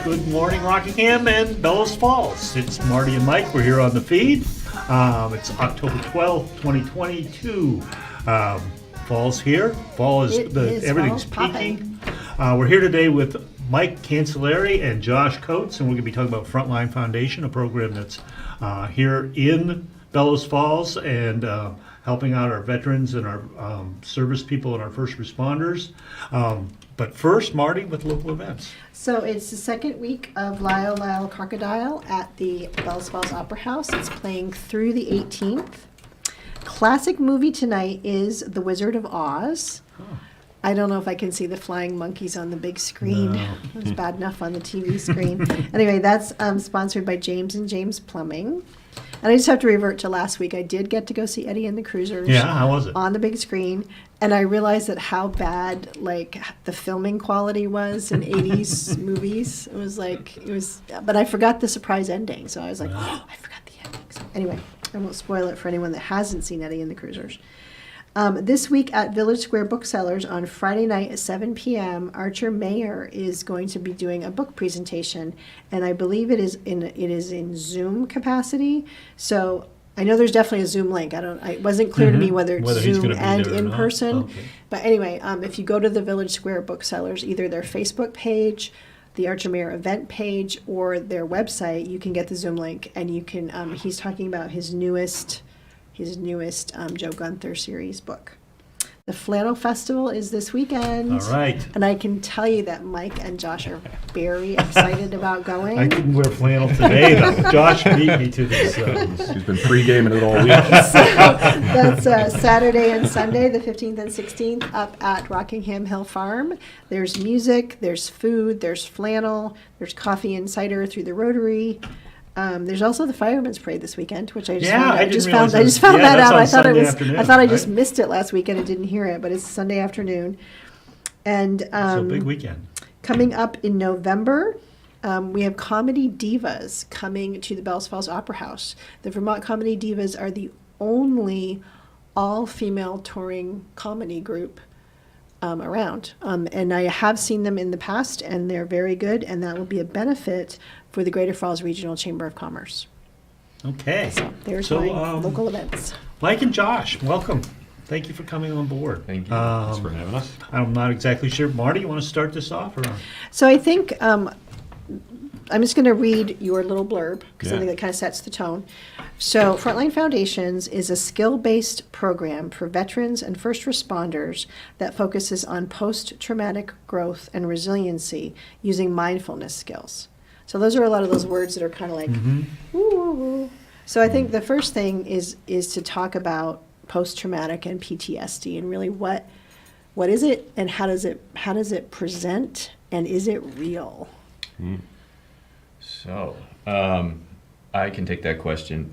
Good morning, Rockingham and Bellows Falls. It's Marty and Mike. We're here on the feed. It's October 12th, 2022. Fall's here. Fall is, everything's peaking. We're here today with Mike Cancellari and Josh Coates, and we're going to be talking about Frontline Foundation, a program that's here in Bellows Falls and helping out our veterans and our service people and our first responders. But first, Marty, with local events. So it's the second week of Lyle Lyle Crocodile at the Bellows Falls Opera House. It's playing through the 18th. Classic movie tonight is The Wizard of Oz. I don't know if I can see the flying monkeys on the big screen. No. It's bad enough on the TV screen. Anyway, that's sponsored by James and James Plumbing. And I just have to revert to last week. I did get to go see Eddie and the Cruisers. Yeah, how was it? On the big screen. And I realized that how bad, like, the filming quality was in 80s movies. But I forgot the surprise ending. So I was like, oh, I forgot the ending. So anyway, I won't spoil it for anyone that hasn't seen Eddie and the Cruisers. This week at Village Square Booksellers on Friday night at 7 p.m., Archer Mayer is going to be doing a book presentation, and I believe it is in Zoom capacity. So I know there's definitely a Zoom link. It wasn't clear to me whether it's Zoom and in person. Okay. But anyway, if you go to the Village Square Booksellers, either their Facebook page, the Archer Mayer event page, or their website, you can get the Zoom link, and you can. He's talking about his newest Joe Gunther series book. The Flannel Festival is this weekend. All right. And I can tell you that Mike and Josh are very excited about going. I didn't wear flannel today, though. Josh beat me to this. He's been pre-gaming it all week. So that's Saturday and Sunday, the 15th and 16th, up at Rockingham Hill Farm. There's music, there's food, there's flannel, there's coffee and cider through the Rotary. There's also the Fireman's Parade this weekend, which I just found out. I just found that out. I thought I just missed it last weekend and didn't hear it, but it's Sunday afternoon. And it's a big weekend. Coming up in November, we have Comedy Divas coming to the Bellows Falls Opera House. The Vermont Comedy Divas are the only all-female touring comedy group around. And I have seen them in the past, and they're very good, and that will be a benefit for the Greater Falls Regional Chamber of Commerce. Okay. So there's my local events. Mike and Josh, welcome. Thank you for coming on board. Thank you. Thanks for having us. I'm not exactly sure. Marty, you want to start this off? Or? So I think I'm just going to read your little blurb, because I think that kind of sets the tone. So Frontline Foundations is a skill-based program for veterans and first responders that focuses on post-traumatic growth and resiliency using mindfulness skills. So those are a lot of those words that are kind of like, ooh. So I think the first thing is to talk about post-traumatic and PTSD, and really what is it, and how does it present, and is it real? So I can take that question.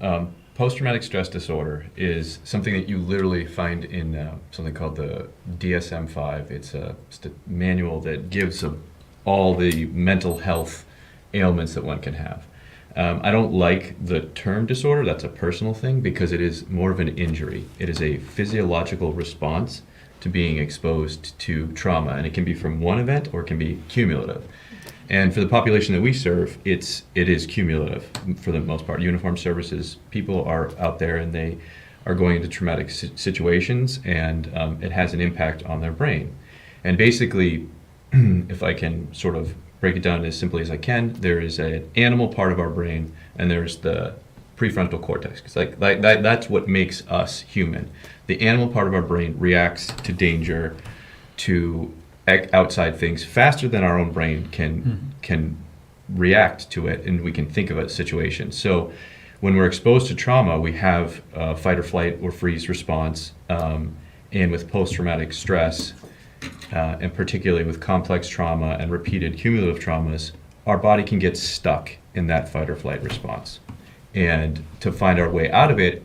Post-traumatic stress disorder is something that you literally find in something called the DSM-5. It's a manual that gives all the mental health ailments that one can have. I don't like the term disorder. That's a personal thing, because it is more of an injury. It is a physiological response to being exposed to trauma, and it can be from one event or it can be cumulative. And for the population that we serve, it is cumulative for the most part. Uniformed services people are out there, and they are going into traumatic situations, and it has an impact on their brain. And basically, if I can sort of break it down as simply as I can, there is an animal part of our brain, and there's the prefrontal cortex. It's like that's what makes us human. The animal part of our brain reacts to danger, to outside things faster than our own brain can react to it, and we can think of a situation. So when we're exposed to trauma, we have a fight or flight or freeze response, and with post-traumatic stress, and particularly with complex trauma and repeated cumulative traumas, our body can get stuck in that fight or flight response. And to find our way out of it,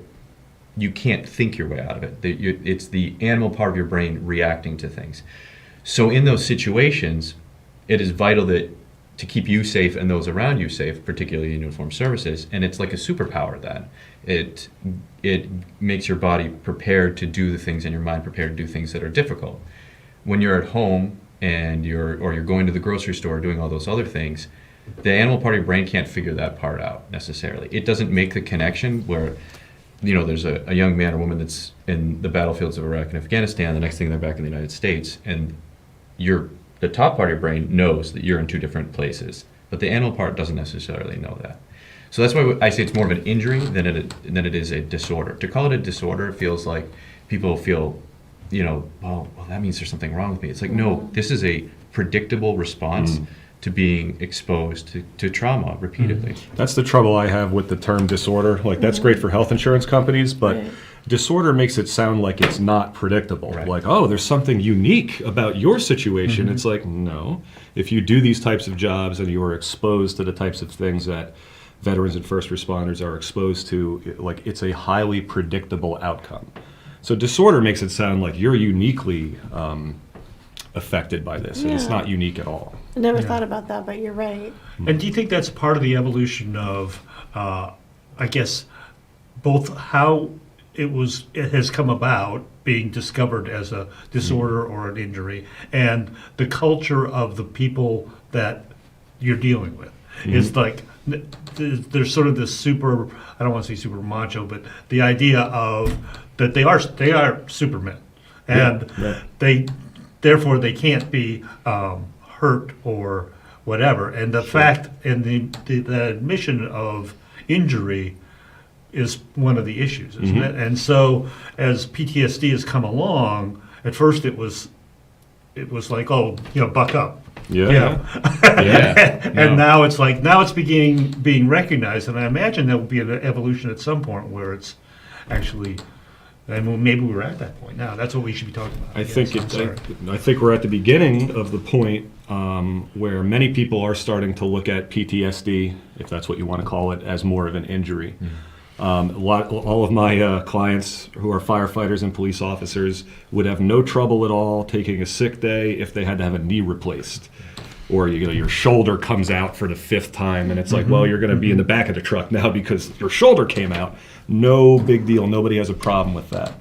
you can't think your way out of it. It's the animal part of your brain reacting to things. So in those situations, it is vital to keep you safe and those around you safe, particularly in uniformed services, and it's like a superpower that it makes your body prepared to do the things, and your mind prepared to do things that are difficult. When you're at home and you're going to the grocery store doing all those other things, the animal part of your brain can't figure that part out necessarily. It doesn't make the connection where, there's a young man or woman that's in the battlefields of Iraq and Afghanistan, the next thing they're back in the United States, and the top part of your brain knows that you're in two different places, but the animal part doesn't necessarily know that. So that's why I say it's more of an injury than it is a disorder. To call it a disorder, it feels like people feel, well, that means there's something wrong with me. It's like, no, this is a predictable response to being exposed to trauma repeatedly. That's the trouble I have with the term disorder. Like, that's great for health insurance companies, but Right. disorder makes it sound like it's not predictable. Right. Like, oh, there's something unique about your situation. It's like, no. If you do these types of jobs and you are exposed to the types of things that veterans and first responders are exposed to, like, it's a highly predictable outcome. So disorder makes it sound like you're uniquely affected by this, and it's Yeah. not unique at all. I never thought about that, but you're right. And do you think that's part of the evolution of, I guess, both how it has come about being discovered as a disorder or an injury, and the culture of the people that you're dealing with? Is like there's sort of this super, I don't want to say super macho, but the idea of that they are supermen, and therefore they can't be hurt or whatever. And the fact and the admission of injury is one of the issues, isn't it? And so as PTSD has come along, at first it was like, oh, buck up. Yeah. And now it's like, being recognized, and I imagine there will be an evolution at some point where it's actually, and maybe we're at that point now. That's what we should be talking about. I think we're at the beginning of the point where many people are starting to look at PTSD, if that's what you want to call it, as more of an injury. All of my clients who are firefighters and police officers would have no trouble at all taking a sick day if they had to have a knee replaced, or your shoulder comes out for the 5th time, and it's like, well, you're going to be in the back of the truck now because your shoulder came out. No big deal. Nobody has a problem with that.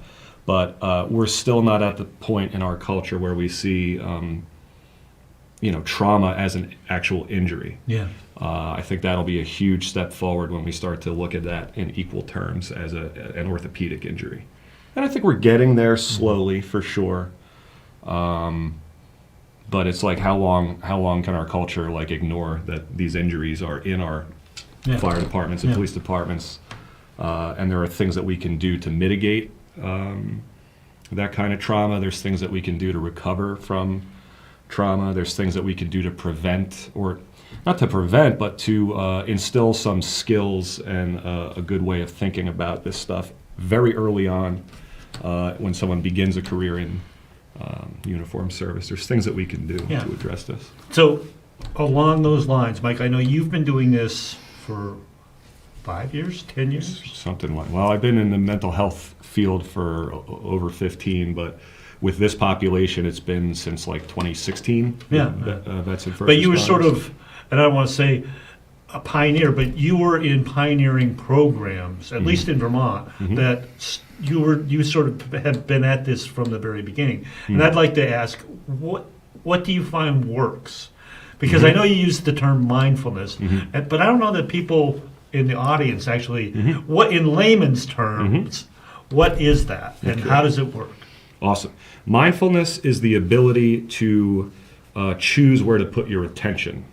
But we're still not at the point in our culture where we see trauma as an actual injury. Yeah. I think that'll be a huge step forward when we start to look at that in equal terms as an orthopedic injury. And I think we're getting there slowly, for sure. But it's like, how long can our culture ignore that these injuries are in our fire departments and police departments, and there are things that we can do to mitigate that kind of trauma. There's things that we can do to recover from trauma. There's things that we can do to prevent, or not to prevent, but to instill some skills and a good way of thinking about this stuff very early on when someone begins a career in uniform service. There's things that we can do to address this. So along those lines, Mike, I know you've been doing this for 5 years, 10 years? Something like, well, I've been in the mental health field for over 15, but with this population, it's been since 2016. That's in first. But you were responders. sort of, and I don't want to say a pioneer, but you were in pioneering programs, at least in Vermont, that you sort of have been at this from the very beginning. And I'd like to ask, what do you find works? Because I know you use the term mindfulness, but I don't know that people in the audience actually, what in layman's terms, what is that and how does it work? Awesome. Mindfulness is the ability to choose where to put your attention.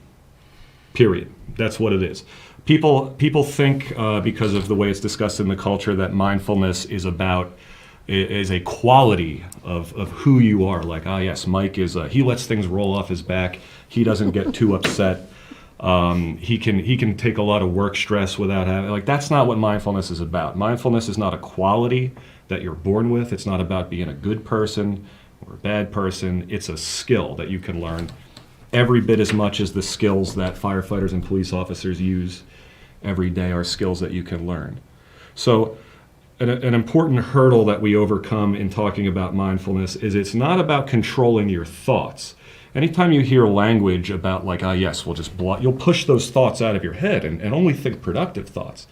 Period. That's what it is. People think because of the way it's discussed in the culture that mindfulness is a quality of who you are. Like, yes, Mike he lets things roll off his back. He doesn't get too upset. He can take a lot of work stress without having, that's not what mindfulness is about. Mindfulness is not a quality that you're born with. It's not about being a good person or a bad person. It's a skill that you can learn every bit as much as the skills that firefighters and police officers use every day are skills that you can learn. So an important hurdle that we overcome in talking about mindfulness is it's not about controlling your thoughts. Anytime you hear language about yes, we'll just you'll push those thoughts out of your head and only think productive thoughts.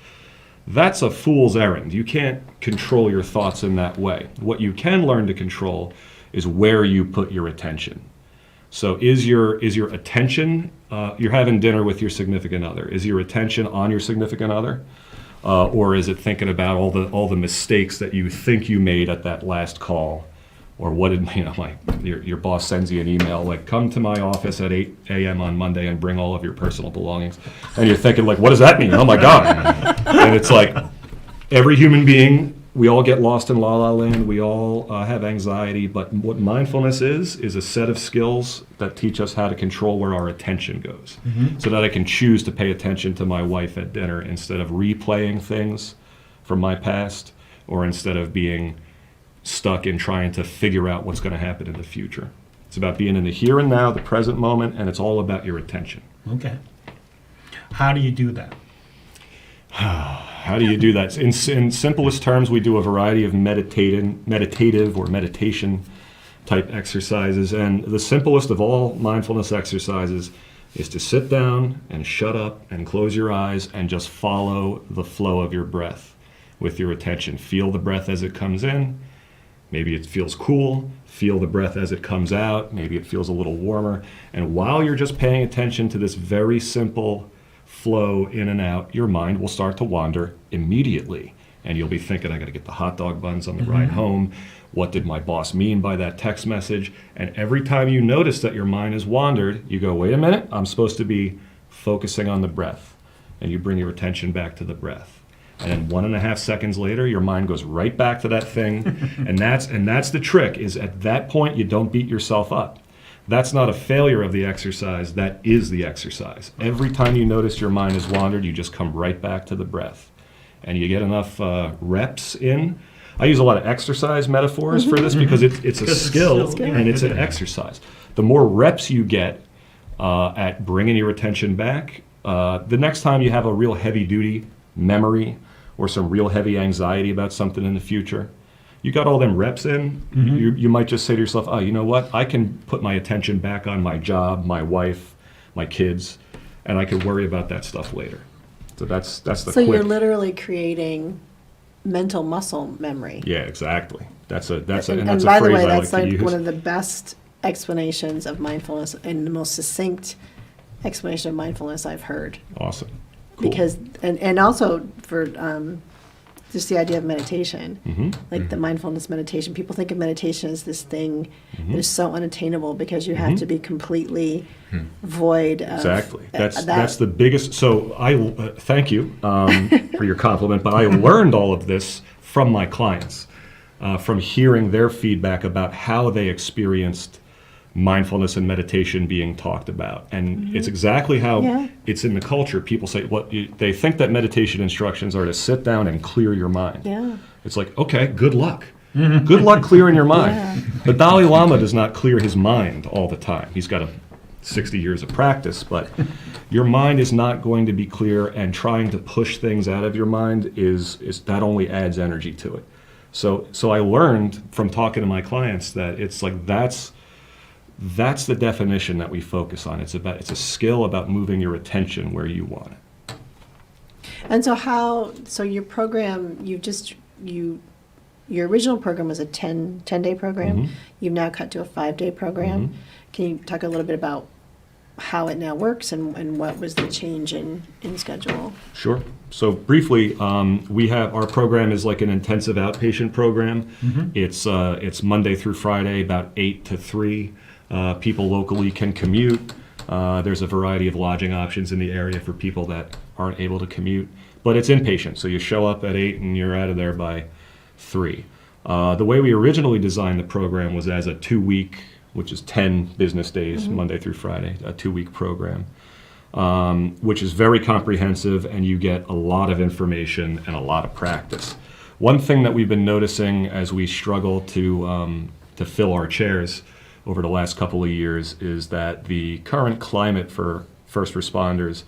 That's a fool's errand. You can't control your thoughts in that way. What you can learn to control is where you put your attention. So is your attention, you're having dinner with your significant other, is your attention on your significant other? Or is it thinking about all the mistakes that you think you made at that last call? Or what did, like your boss sends you an email like, come to my office at 8 a.m. on Monday and bring all of your personal belongings. And you're thinking like, what does that mean? Oh my God. And it's like, every human being, we all get lost in la la land. We all have anxiety. But what mindfulness is a set of skills that teach us how to control where our attention goes. So that I can choose to pay attention to my wife at dinner instead of replaying things from my past, or instead of being stuck in trying to figure out what's going to happen in the future. It's about being in the here and now, the present moment, and it's all about your attention. Okay. How do you do that? How do you do that? In simplest terms, we do a variety of meditative or meditation type exercises. And the simplest of all mindfulness exercises is to sit down and shut up and close your eyes and just follow the flow of your breath with your attention. Feel the breath as it comes in. Maybe it feels cool. Feel the breath as it comes out. Maybe it feels a little warmer. And while you're just paying attention to this very simple flow in and out, your mind will start to wander immediately. And you'll be thinking, I got to get the hot dog buns on the ride home. What did my boss mean by that text message? And every time you notice that your mind has wandered, you go, wait a minute, I'm supposed to be focusing on the breath. And you bring your attention back to the breath. And then 1.5 seconds later, your mind goes right back to that thing. and that's the trick, is at that point, you don't beat yourself up. That's not a failure of the exercise, that is the exercise. Every time you notice your mind has wandered, you just come right back to the breath. And you get enough reps in. I use a lot of exercise metaphors for this because it's a skill and it's an exercise. The more reps you get at bringing your attention back, the next time you have a real heavy-duty memory or some real heavy anxiety about something in the future, you got all them reps in, you might just say to yourself, oh, you know what? I can put my attention back on my job, my wife, my kids, and I can worry about that stuff later. So that's the So quick. you're literally creating mental muscle memory. Yeah, exactly. That's a And that's by a the phrase way, I that's like to like use. one of the best explanations of mindfulness and the most succinct explanation of mindfulness I've heard. Awesome. Cool. Because and also for just the idea of meditation, like the mindfulness meditation. People think of meditation as this thing that is so unattainable because you have to be completely void of Exactly. That's the biggest. So I thank you for your compliment, but I learned all of this from my clients, from hearing their feedback about how they experienced mindfulness and meditation being talked about. And it's exactly how it's in the culture. People say they think that meditation instructions are to sit down and clear your mind. Yeah. It's like, okay, good luck. Good luck clearing your mind. The Dalai Lama does not clear his mind all the time. He's got 60 years of practice, but your mind is not going to be clear, and trying to push things out of your mind is that only adds energy to it. So I learned from talking to my clients that it's like that's the definition that we focus on. It's a skill about moving your attention where you want it. And so your program, your original program was a 10-day program. You've now cut to a 5-day program. Can you talk a little bit about how it now works and what was the change in schedule? Sure. So briefly, our program is like an intensive outpatient program. It's Monday through Friday, about 8 to 3. People locally can commute. There's a variety of lodging options in the area for people that aren't able to commute. But it's inpatient, so you show up at 8 and you're out of there by 3. The way we originally designed the program was as a 2-week, which is 10 business days, Monday through Friday, a 2-week program, which is very comprehensive, and you get a lot of information and a lot of practice. One thing that we've been noticing as we struggle to fill our chairs over the last couple of years is that the current climate for first responders,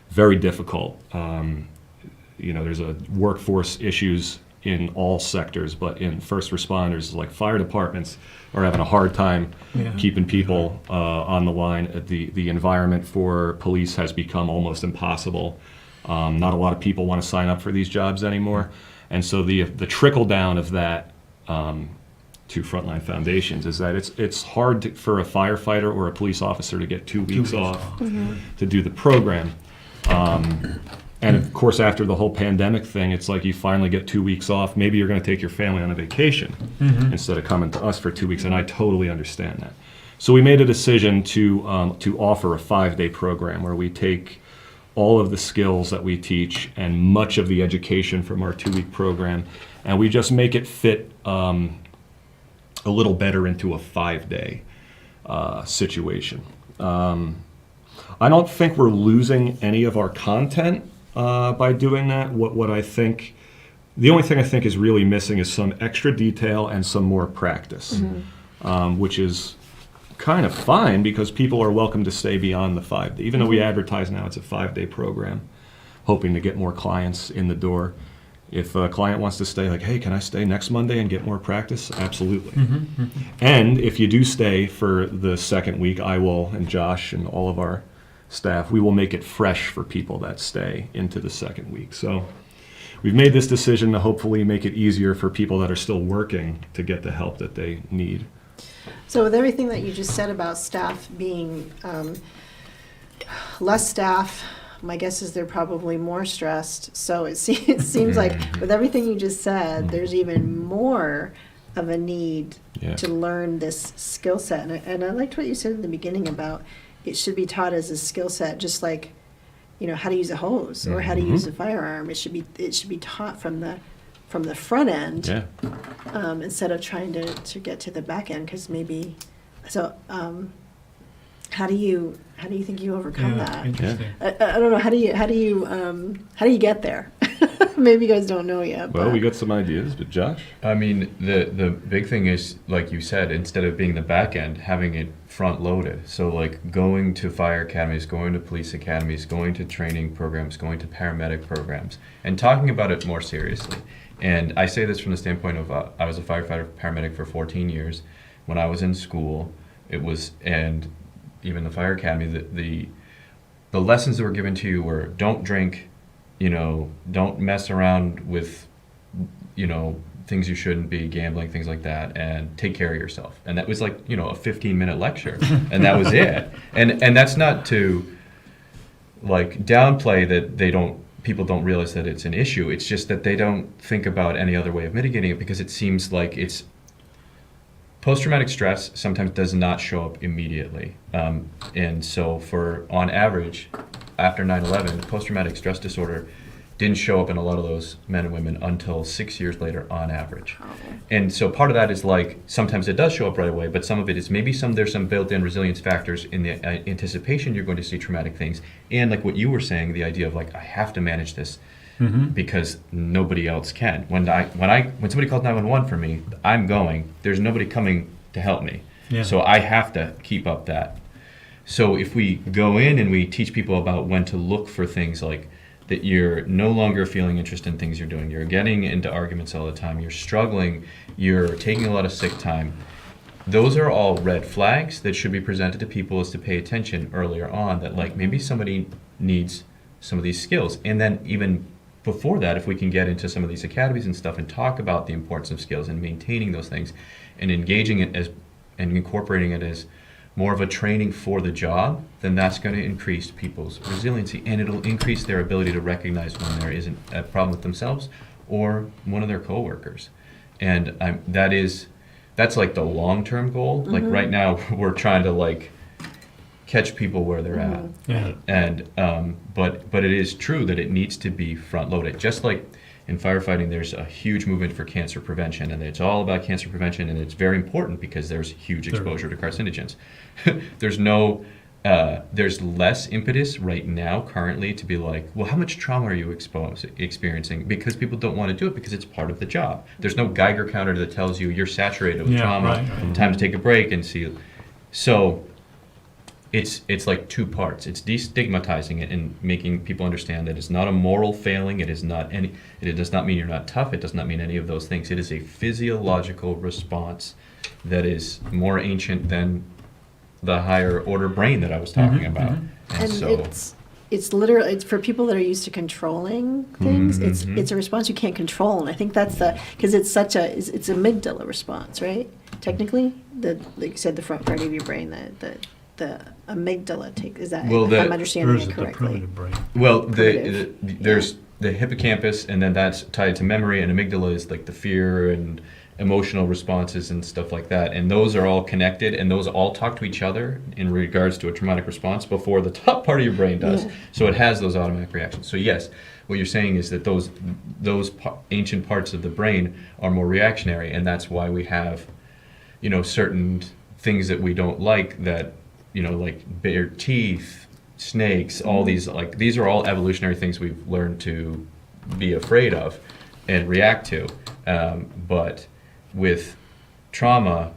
very difficult. There's a workforce issues in all sectors, but in first responders, like fire departments, are having a hard time keeping people on the line. The environment for police has become almost impossible. Not a lot of people want to sign up for these jobs anymore, and so the trickle down of that to Frontline Foundations is that it's hard for a firefighter or a police officer to get 2 weeks off to do the program. And of course, after the whole pandemic thing, it's like you finally get 2 weeks off. Maybe you're going to take your family on a vacation instead of coming to us for 2 weeks, and I totally understand that. So we made a decision to offer a 5-day program where we take all of the skills that we teach and much of the education from our 2-week program, and we just make it fit a little better into a 5-day situation. I don't think we're losing any of our content by doing that. What I think, the only thing I think is really missing is some extra detail and some more practice, which is kind of fine because people are welcome to stay beyond the 5 day. Even though we advertise now it's a 5-day program, hoping to get more clients in the door. If a client wants to stay, like, hey, can I stay next Monday and get more practice? Absolutely. And if you do stay for the second week, I will, and Josh and all of our staff, we will make it fresh for people that stay into the second week. So we've made this decision to hopefully make it easier for people that are still working to get the help that they need. So with everything that you just said about staff being less staff, my guess is they're probably more stressed. So it seems like with everything you just said, there's even more of a need to learn this skill set. And I liked what you said in the beginning about it should be taught as a skill set, just like, how to use a hose or how to use a firearm. It should be taught from the front end instead of trying to get to the back end, because maybe so. How do you think you overcome that? Interesting. I don't know. How do you get there? Maybe you guys don't know yet. Well, we got some ideas, but Josh? I mean, the big thing is, like you said, instead of being the back end, having it front loaded. So like going to fire academies, going to police academies, going to training programs, going to paramedic programs, and talking about it more seriously. And I say this from the standpoint of I was a firefighter paramedic for 14 years. When I was in school, and even the fire academy, the lessons that were given to you were don't drink, don't mess around with, things you shouldn't be, gambling, things like that, and take care of yourself. And that was like, a 15-minute lecture, and that was it. And that's not to like downplay that people don't realize that it's an issue. It's just that they don't think about any other way of mitigating it, because it seems like it's post-traumatic stress sometimes does not show up immediately. And so on average, after 9/11, post-traumatic stress disorder didn't show up in a lot of those men and women until 6 years later on average. And so part of that is like, sometimes it does show up right away, but some of it is maybe there's some built-in resilience factors in the anticipation you're going to see traumatic things. And like what you were saying, the idea of like, I have to manage this because nobody else can. When somebody calls 911 for me, I'm going, there's nobody coming to help me. Yeah. So I have to keep up that. So if we go in and we teach people about when to look for things like that, you're no longer feeling interested in things you're doing, you're getting into arguments all the time, you're struggling, you're taking a lot of sick time, those are all red flags that should be presented to people as to pay attention earlier on, that like maybe somebody needs some of these skills. And then even before that, if we can get into some of these academies and stuff and talk about the importance of skills and maintaining those things and engaging it as and incorporating it as more of a training for the job, then that's going to increase people's resiliency, and it'll increase their ability to recognize when there isn't a problem with themselves or one of their coworkers. And that's like the long-term goal. Like right now, we're trying to like catch people where they're at. Yeah. And but it is true that it needs to be front-loaded. Just like in firefighting, there's a huge movement for cancer prevention, and it's all about cancer prevention, and it's very important because there's huge exposure to carcinogens. There's less impetus right now currently to be like, well, how much trauma are you experiencing? Because people don't want to do it because it's part of the job. There's no Geiger counter that tells you you're saturated with trauma, right. time to take a break and see. So it's like two parts. It's destigmatizing it and making people understand that it's not a moral failing. It does not mean you're not tough. It does not mean any of those things. It is a physiological response that is more ancient than the higher order brain that I was talking about. And so it's literally, it's for people that are used to controlling things. It's a response you can't control, and I think that's because it's it's amygdala response, right? Technically, like you said, the front part of your brain, the amygdala is that? Well, if I'm Or understanding is it it the correctly. primitive brain? Well, Primitive. there's the hippocampus, and then that's tied to memory, and amygdala is like the fear and emotional responses and stuff like that. And those are all connected, and those all talk to each other in regards to a traumatic response before the top part of your brain does. Yeah. So it has those automatic reactions. So yes, what you're saying is that those ancient parts of the brain are more reactionary, and that's why we have, certain things that we don't like, that, like bare teeth, snakes, all these are all evolutionary things we've learned to be afraid of and react to. But with trauma,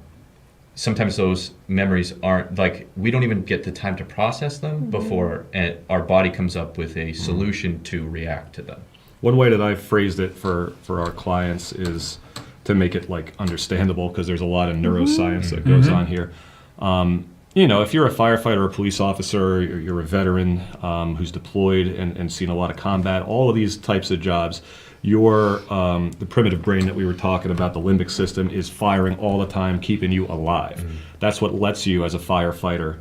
sometimes those memories aren't, we don't even get the time to process them before our body comes up with a solution to react to them. One way that I've phrased it for our clients is to make it understandable, because there's a lot of neuroscience that goes on here. If you're a firefighter or a police officer, or you're a veteran who's deployed and seen a lot of combat, all of these types of jobs, the primitive brain that we were talking about, the limbic system, is firing all the time, keeping you alive. That's what lets you, as a firefighter,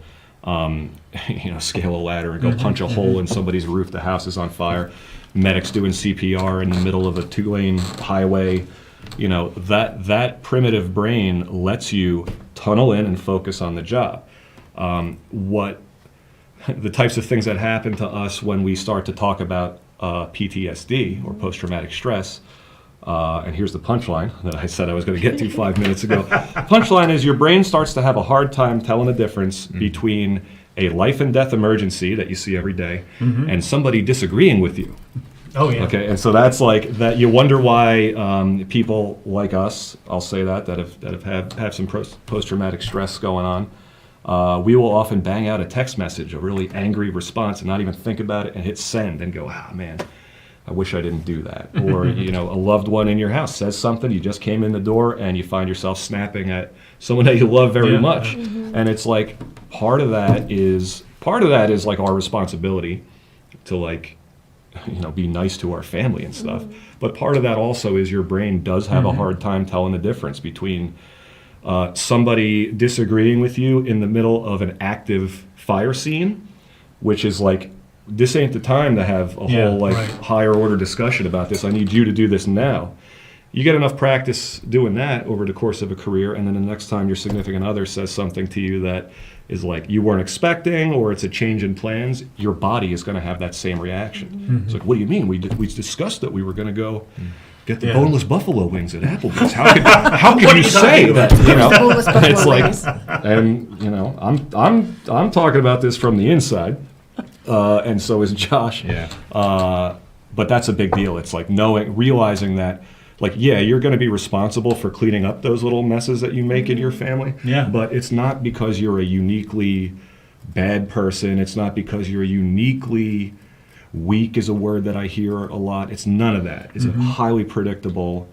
scale a ladder and go punch a hole in somebody's roof. The house is on fire. Medics doing CPR in the middle of a 2-lane highway. That primitive brain lets you tunnel in and focus on the job. What the types of things that happen to us when we start to talk about PTSD, or post-traumatic stress, and here's the punchline that I said I was going to get to 5 minutes ago. Punchline is your brain starts to have a hard time telling the difference between a life and death emergency that you see every day and somebody disagreeing with you. Oh, yeah. Okay, and so that's that. You wonder why people like us, I'll say that have some post-traumatic stress going on, we will often bang out a text message, a really angry response, and not even think about it, and hit send and go, man, I wish I didn't do that. Or a loved one in your house says something, you just came in the door, and you find yourself snapping at someone that you love very much, and it's part of that is our responsibility to be nice to our family and stuff. But part of that also is your brain does have a hard time telling the difference between somebody disagreeing with you in the middle of an active fire scene, which is this ain't the time to have a whole higher order discussion about this. I need you to do this now. You get enough practice doing that over the course of a career, and then the next time your significant other says something to you that is you weren't expecting, or it's a change in plans, your body is going to have that same reaction. It's what do you mean? We discussed that we were going to go get the boneless buffalo wings at Applebee's. How can you say that? Boneless buffalo It's wings. and I'm talking about this from the inside, and so is Josh. Yeah. But that's a big deal. It's realizing that. You're going to be responsible for cleaning up those little messes that you make in your family. Yeah. But it's not because you're a uniquely bad person. It's not because you're a uniquely weak, is a word that I hear a lot. It's none of that. It's a highly predictable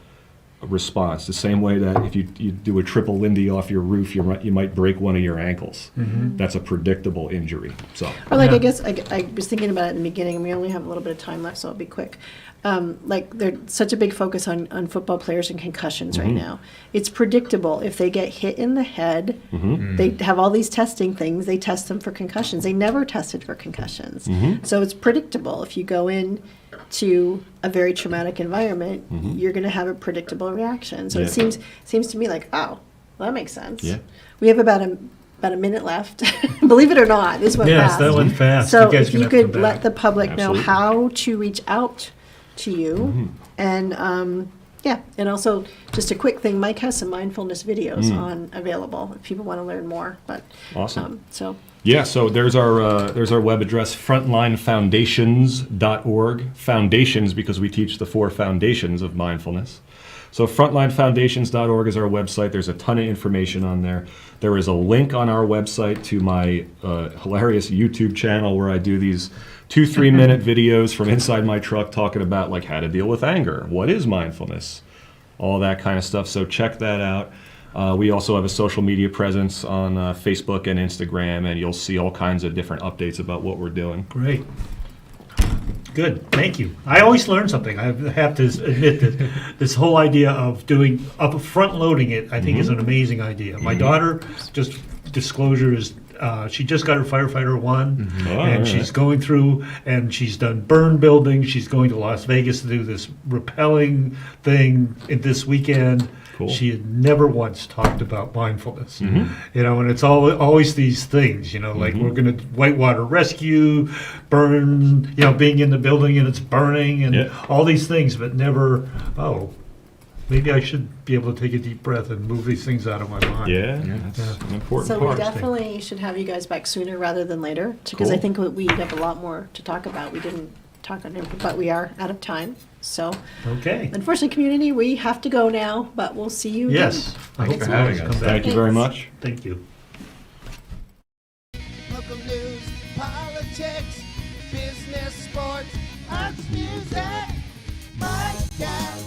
response. The same way that if you do a triple Lindy off your roof, you might break one of your ankles. That's a predictable injury. So. Or I guess I was thinking about it in the beginning, and we only have a little bit of time left, so I'll be quick. There's such a big focus on football players and concussions right now. It's predictable. If they get hit in the head, they have all these testing things. They test them for concussions. They never tested for concussions. So it's predictable. If you go in to a very traumatic environment, you're going to have a predictable reaction. So it seems to me oh, well, that makes sense. Yeah. We have about a minute left. Believe it or not, this went fast. Yes, that went fast. So guys if are you gonna have to could come let back. the public Absolutely. know how to reach out to you, and and also just a quick thing, Mike has some mindfulness videos available if people want to learn more. But Awesome. So there's our web address, frontlinefoundations.org. Foundations, because we teach the 4 foundations of mindfulness. So frontlinefoundations.org is our website. There's a ton of information on there. There is a link on our website to my hilarious YouTube channel where I do these 2-3 minute videos from inside my truck talking about how to deal with anger, what is mindfulness, all that kind of stuff. So check that out. We also have a social media presence on Facebook and Instagram, and you'll see all kinds of different updates about what we're doing. Great. Good, thank you. I always learn something. I have to admit that this whole idea of front loading it, I think is an amazing idea. My daughter, just disclosure, is she just got her firefighter one, and she's going through, and she's done burn building. She's going to Las Vegas to do this rappelling thing this weekend. Cool. She had never once talked about mindfulness, and it's always these things, like we're going to whitewater rescue, burn, being in the building and it's burning, and all these things, but never, maybe I should be able to take a deep breath and move these things out of my mind. Yeah, that's an important So part. we definitely should have you guys back sooner rather than later, because I Cool. think we have a lot more to talk about. We didn't talk on it, but we are out of time. So Okay. unfortunately, community, we have to go now, but we'll see you Yes. again. I hope for you having guys us. come back. Thank you very much. Thank you. Local news, politics, business, sports, arts, music. My God,